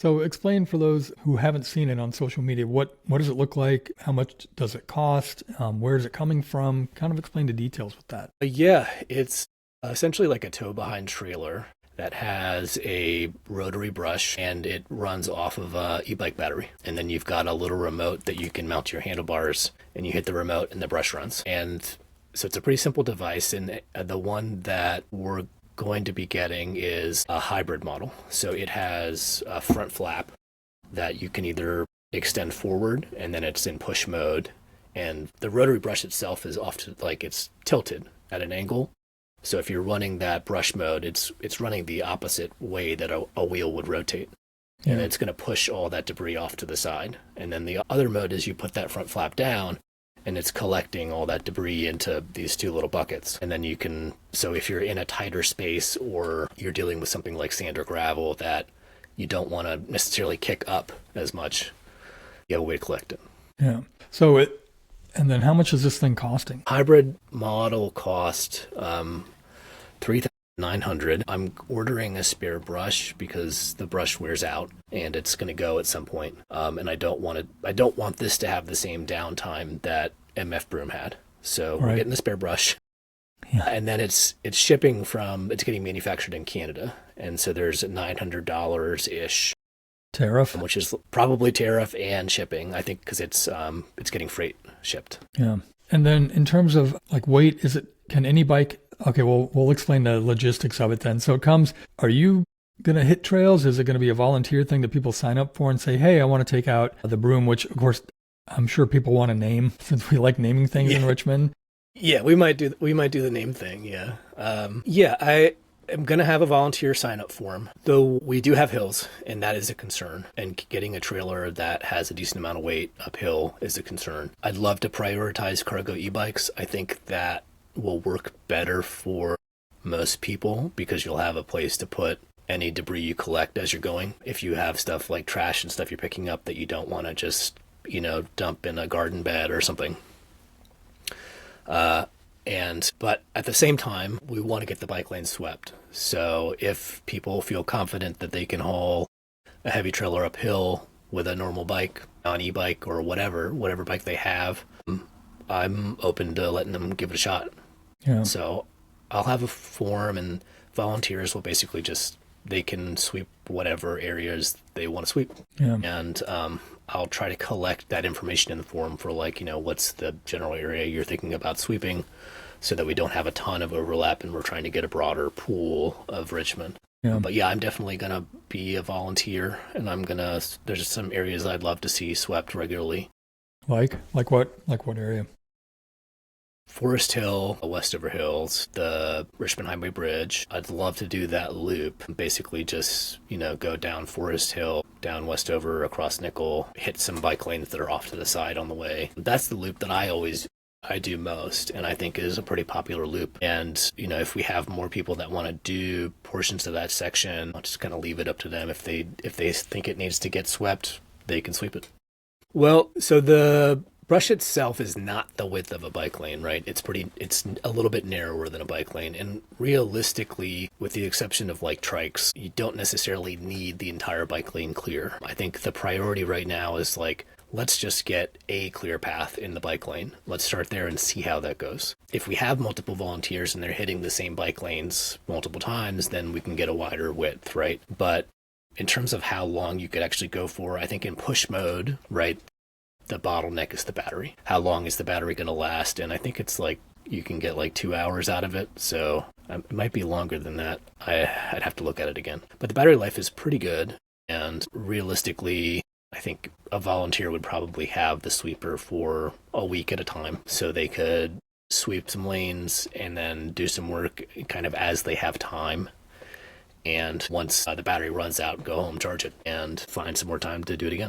So explain for those who haven't seen it on social media, what does it look like? How much does it cost? Where is it coming from? Kind of explain the details with that. Yeah, it's essentially like a tow behind trailer that has a rotary brush and it runs off of a e-bike battery. And then you've got a little remote that you can mount to your handlebars and you hit the remote and the brush runs. And so it's a pretty simple device. And the one that we're going to be getting is a hybrid model. So it has a front flap that you can either extend forward and then it's in push mode. And the rotary brush itself is off to like it's tilted at an angle. So if you're running that brush mode, it's running the opposite way that a wheel would rotate. Yeah. And it's going to push all that debris off to the side. And then the other mode is you put that front flap down and it's collecting all that debris into these two little buckets. And then you can, so if you're in a tighter space or you're dealing with something like sand or gravel that you don't want to necessarily kick up as much, you have a way to collect it. Yeah. And then how much is this thing costing? Hybrid model cost $3,900. I'm ordering a spare brush because the brush wears out and it's going to go at some point. And I don't want this to have the same downtime that MF Broom had. So we're getting the spare brush. Yeah. And then it's getting manufactured in Canada. And so there's $900-ish. Tariff? Which is probably tariff and shipping, I think, because it's getting freight shipped. Yeah. And then in terms of like weight, can any bike, okay, well, we'll explain the logistics of it then. So are you going to hit trails? Is it going to be a volunteer thing that people sign up for and say, hey, I want to take out the broom, which of course, I'm sure people want to name since we like naming things in Richmond. Yeah, we might do the name thing. Yeah. I'm going to have a volunteer sign up form, though we do have hills, and that is a concern. And getting a trailer that has a decent amount of weight uphill is a concern. I'd love to prioritize cargo e-bikes. I think that will work better for most people because you'll have a place to put any debris you collect as you're going. If you have stuff like trash and stuff you're picking up that you don't want to just, dump in a garden bed or something. But at the same time, we want to get the bike lane swept. So if people feel confident that they can haul a heavy trailer uphill with a normal bike, on e-bike or whatever bike they have, I'm open to letting them give it a shot. Yeah. So I'll have a form and volunteers will basically they can sweep whatever areas they want to sweep. Yeah. And I'll try to collect that information in the form for what's the general area you're thinking about sweeping so that we don't have a ton of overlap and we're trying to get a broader pool of Richmond. Yeah. But yeah, I'm definitely going to be a volunteer and there's some areas I'd love to see swept regularly. Like what area? Forest Hill, Westover Hills, the Richmond Highway Bridge. I'd love to do that loop. Basically just, go down Forest Hill, down Westover, across Nickel, hit some bike lanes that are off to the side on the way. That's the loop that I do most, and I think is a pretty popular loop. And, if we have more people that want to do portions of that section, I'll just kind of leave it up to them. If they think it needs to get swept, they can sweep it. Well, so the brush itself is not the width of a bike lane, right? It's a little bit narrower than a bike lane. And realistically, with the exception of like trikes, you don't necessarily need the entire bike lane clear. I think the priority right now is let's just get a clear path in the bike lane. Let's start there and see how that goes. If we have multiple volunteers and they're hitting the same bike lanes multiple times, then we can get a wider width, right? But in terms of how long you could actually go for, I think in push mode, right, the bottleneck is the battery. How long is the battery going to last? And I think it's you can get 2 hours out of it. So it might be longer than that. I'd have to look at it again. But the battery life is pretty good. And realistically, I think a volunteer would probably have the sweeper for a week at a time. So they could sweep some lanes and then do some work kind of as they have time. And once the battery runs out, go home, charge it, and find some more time to do it again.